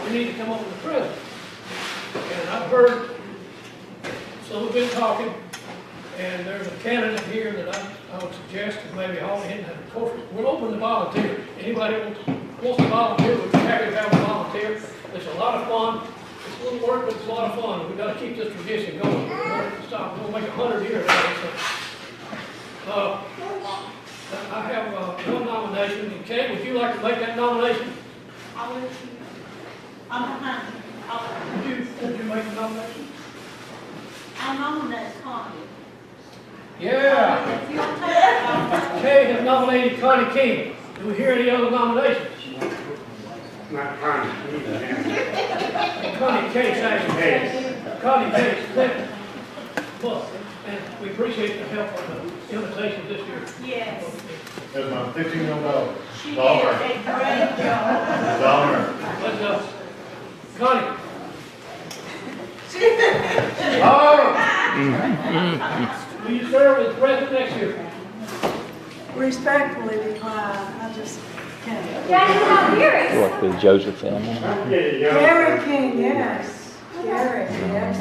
we need to come up with a president. And I've heard, some have been talking, and there's a candidate here that I would suggest that maybe all in, and of course, we'll open the volunteer. Anybody wants to volunteer, we'd be happy to have a volunteer. It's a lot of fun. It's a little work, but it's a lot of fun. We've got to keep this tradition going. We don't want it to stop. We'll make 100 years out of it. So, I have one nomination. Kay, would you like to make that nomination? I'll let you. I'm behind you. Would you make the nomination? I nominate Connie. Yeah. If you'll take it, Kay has nominated Connie King. Do we hear any other nominations? Not Connie. Connie Case, actually. Connie Case, second. Well, and we appreciate the help on the invitation this year. yes. That's my $15 million. She did a great job. Dollar. Let's go. Connie, will you serve as president next year? Respectfully decline, I just can't. Daddy's not here. Work with Joseph family. Gary King, yes. Gary, yes.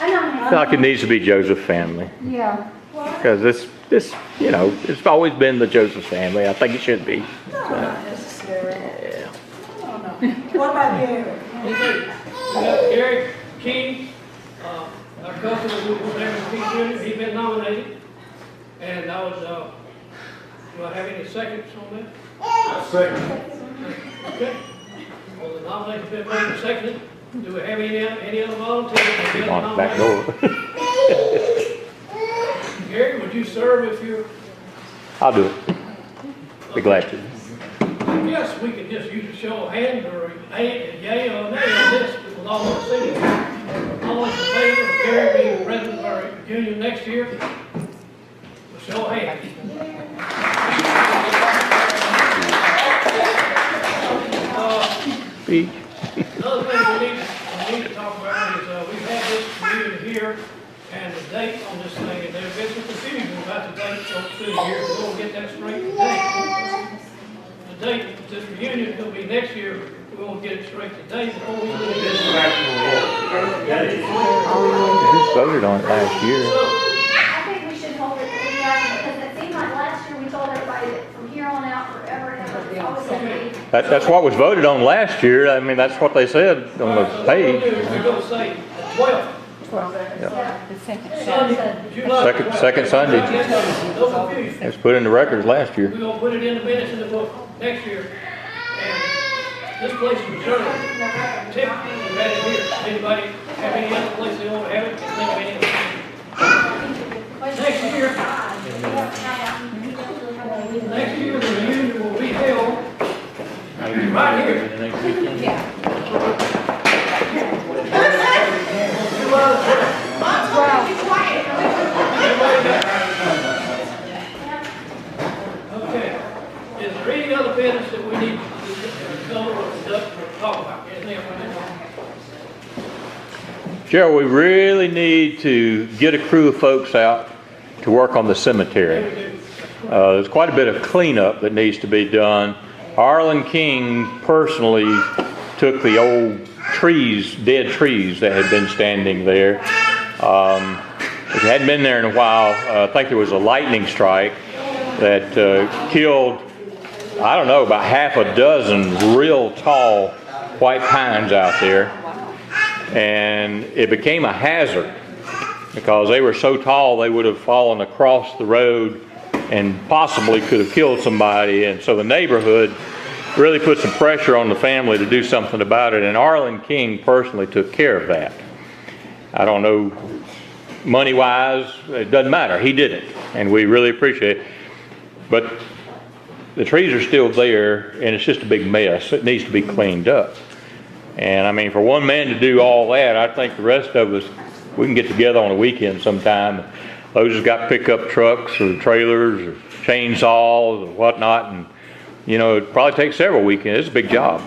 I feel like it needs to be Joseph family. Yeah. Because this, you know, it's always been the Joseph family. I think it should be. No, not necessary. Yeah. I don't know. What about Gary? We got Gary King, our cousin who was there in Peace Junior. He's been nominated. And I was, do I have any seconds on that? Second. Okay. Well, the nomination's been made and seconded. Do we have any other volunteers? Any other On the back nominations? door. Gary, would you serve if you're, I'll do it. Be glad to. yes, we could just use a show of hands or a yay or a nay on this with all the cities. All in favor of Gary being president of our union next year? A show of hands. Speech. Another thing we need to talk about is we've had this meeting here and the date on this thing, and there's been some confusion about the date on the here. We're going to get that straight today. The date, this reunion is going to be next year. We're going to get it straight today before we leave this. Who voted on it last year? I think we should hold it because it seemed like last year we told everybody that from here on out forever and ever, it's always going to be. That's what was voted on last year. I mean, that's what they said on the page. We're going to say the 12th. Sunday, July. Second Sunday. No confusion. It was put in the records last year. We're going to put it in the minutes in the book next year. And this place is reserved. Tip, we've had it here. Anybody have any other place they want to have it? Think of any. Next year, the reunion will be held right here. Okay. Is there any other business that we need to cover or conduct or talk about? Anything else? Gerald, we really need to get a crew of folks out to work on the cemetery. There's quite a bit of cleanup that needs to be done. Arlen King personally took the old trees, dead trees that had been standing there. If you hadn't been there in a while, I think there was a lightning strike that killed, I don't know, about half a dozen real tall white pines out there. And it became a hazard because they were so tall they would have fallen across the road and possibly could have killed somebody. And so the neighborhood really put some pressure on the family to do something about it. And Arlen King personally took care of that. I don't know, money-wise, it doesn't matter. He did it, and we really appreciate it. But the trees are still there, and it's just a big mess. It needs to be cleaned up. And I mean, for one man to do all that, I think the rest of us, we can get together on a weekend sometime. Those has got pickup trucks or trailers or chainsaws or whatnot, and you know, it probably takes several weekends. It's a big job.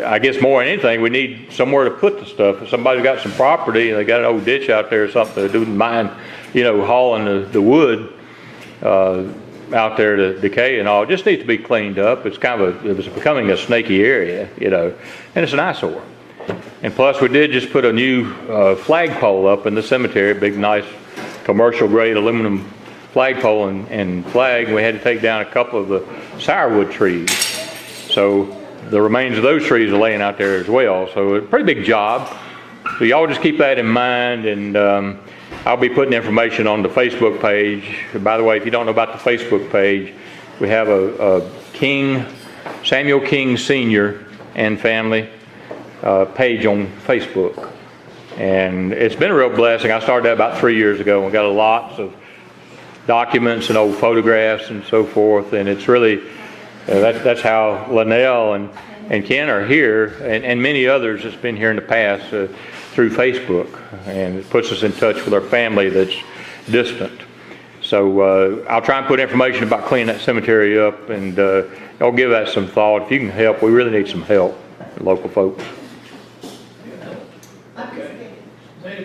I guess more than anything, we need somewhere to put the stuff. If somebody's got some property and they got an old ditch out there or something, they don't mind, you know, hauling the wood. out there to decay and all. It just needs to be cleaned up. It's it was becoming a snaky area, and it's an eyesore. And plus, we did just put a new flagpole up in the cemetery, big, nice, commercial-grade aluminum flagpole and flag. We had to take down a couple of the sourwood trees. So the remains of those trees are laying out there as well. So a pretty big job. So y'all just keep that in mind, and I'll be putting information on the Facebook page. By the way, if you don't know about the Facebook page, we have a Samuel King Sr. and family page on Facebook. And it's been a real blessing. I started that about 3 years ago, and we got lots of documents and old photographs and so forth. And it's really, that's how Linnell and Ken are here, and many others that's been here in the past through Facebook. And it puts us in touch with our family that's distant. So I'll try and put information about cleaning that cemetery up, and I'll give that some thought. If you can help, we really need some help, local folks. Okay. Does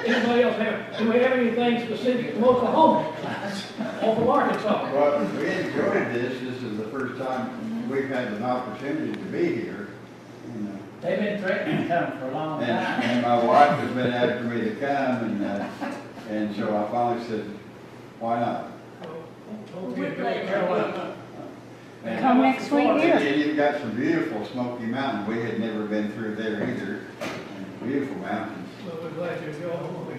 anybody else do we have anything specific from Oklahoma? Or from Arkansas? Well, we enjoyed this. This is the first time we've had an opportunity to be here. They've been threatening to come for a long time. And my wife has been after me to come, and so I finally said, why not? Okay, Carolina. Come next week here. And you've got some beautiful Smoky Mountains. We had never been through there either. Beautiful mountains. Well, we're glad you're going. We'll just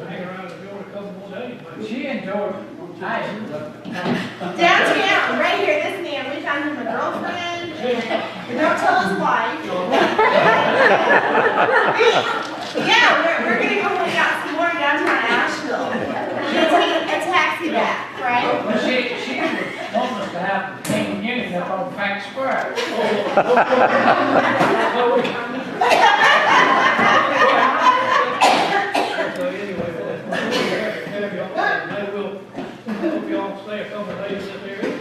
hang around and enjoy a couple more days. Maybe. She enjoyed it. I enjoyed it. Downtown, right here, this man, we found him a girlfriend, and don't tell his wife. Yeah, we're gonna go hang out some more in downtown Asheville. We'll take a taxi back, right? Well, she was wanting us to have the King Union up on Fact Square. So anyway, we'll y'all stay a couple of days in there.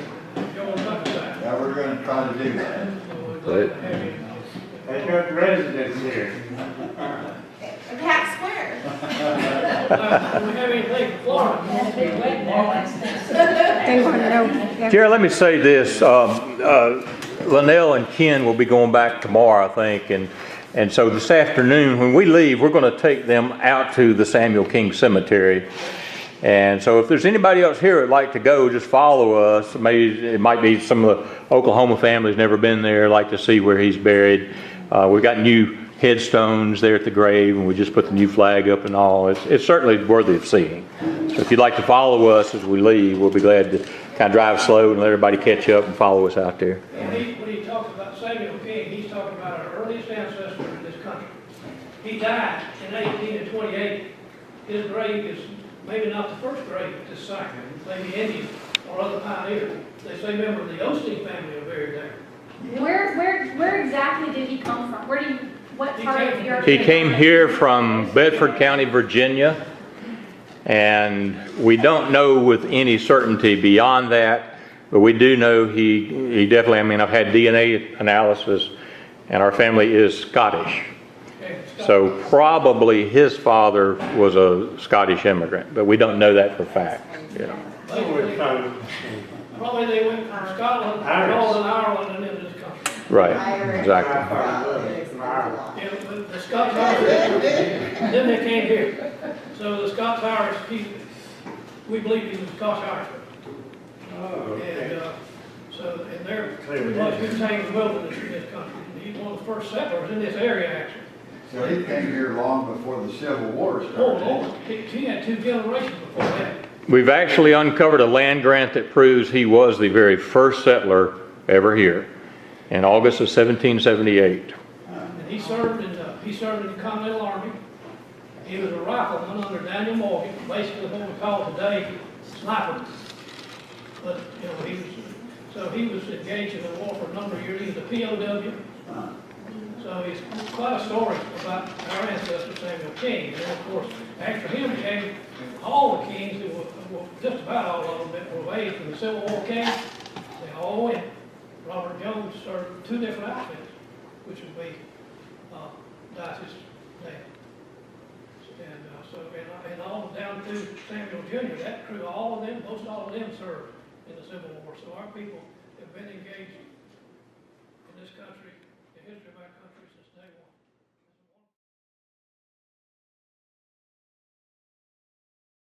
Go on countryside. Yeah, we're going to try to do that. So we're glad to have you. They got residents here. Pack Square. Do we have anything from Florida? They want to know. Jerry, let me say this. Linnell and Ken will be going back tomorrow, I think. And so this afternoon, when we leave, we're going to take them out to the Samuel King Cemetery. And so if there's anybody else here that'd like to go, just follow us. Maybe it might be some of the Oklahoma families never been there, like to see where he's buried. We've got new headstones there at the grave, and we just put the new flag up and all. It's certainly worthy of seeing. So if you'd like to follow us as we leave, we'll be glad to kind of drive slow and let everybody catch up and follow us out there. And when he talks about Samuel King, he's talking about our earliest ancestor in this country. He died in 1828. His grave is maybe not the first grave at this site, maybe Indian or other pioneer. They say member of the Osteen family are buried there. Where exactly did he come from? What part of the earth? He came here from Bedford County, Virginia, and we don't know with any certainty beyond that, but we do know he definitely, I've had DNA analysis, and our family is Scottish. So probably his father was a Scottish immigrant, but we don't know that for fact. Probably they went from Scotland, Northern Ireland, and into this country. Right, exactly. Yeah, but the Scots Irish, then they came here. So the Scots Irish, we believe he was Scotch Irish. And they're pretty much retained the wilderness in this country. He's one of the first settlers in this area, actually. So he came here long before the Civil War started. Oh, he had 2 generations before that. We've actually uncovered a land grant that proves he was the very first settler ever here in August of 1778. And he served in the Continental Army. He was a rifleman under Daniel Morgan, basically what we call today sniper. But he was engaged in the war for a number of years. He was a POW. So it's quite a story about our ancestor Samuel King. And of course, after him came all the kings, just about all of them that were raised when the Civil War came. They all went. Robert Jones served 2 different outfits, which would be Dicey's dad. And and all down through Samuel Jr., that crew, all of them, most all of them served in the Civil War. So our people have been engaged in this country, the history of our country since day one.